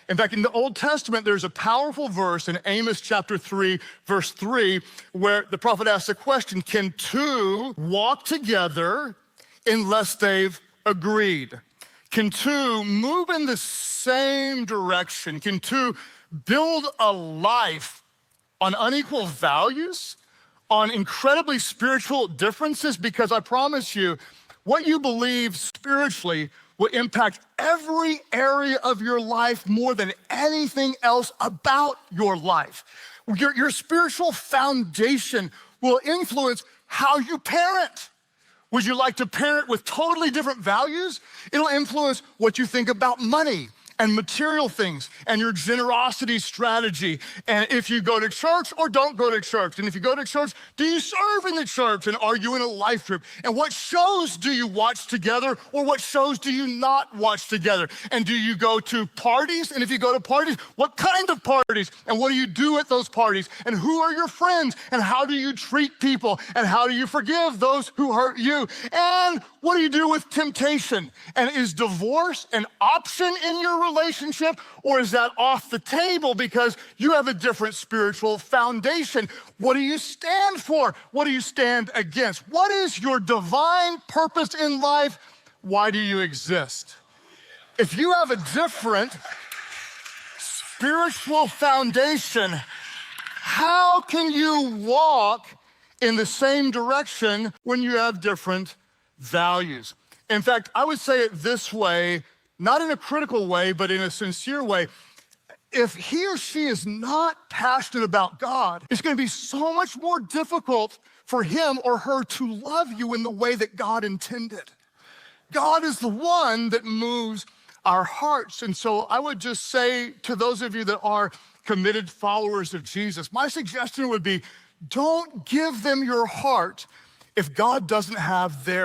In fact, in the Old Testament, there's a powerful verse in Amos chapter 3, verse 3, where the prophet asks the question, can two walk together unless they've agreed? Can two move in the same direction? Can two build a life on unequal values, on incredibly spiritual differences? Because I promise you, what you believe spiritually will impact every area of your life more than anything else about your life. Your spiritual foundation will influence how you parent. Would you like to parent with totally different values? It'll influence what you think about money and material things and your generosity strategy. And if you go to church or don't go to church. And if you go to church, do you serve in the church and are you in a life group? And what shows do you watch together or what shows do you not watch together? And do you go to parties? And if you go to parties, what kind of parties? And what do you do at those parties? And who are your friends? And how do you treat people? And how do you forgive those who hurt you? And what do you do with temptation? And is divorce an option in your relationship, or is that off the table because you have a different spiritual foundation? What do you stand for? What do you stand against? What is your divine purpose in life? Why do you exist? If you have a different spiritual foundation, how can you walk in the same direction when you have different values? In fact, I would say it this way, not in a critical way, but in a sincere way. If he or she is not passionate about God, it's going to be so much more difficult for him or her to love you in the way that God intended. God is the one that moves our hearts. And so I would just say to those of you that are committed followers of Jesus, my suggestion would be, don't give them your heart if God doesn't have theirs.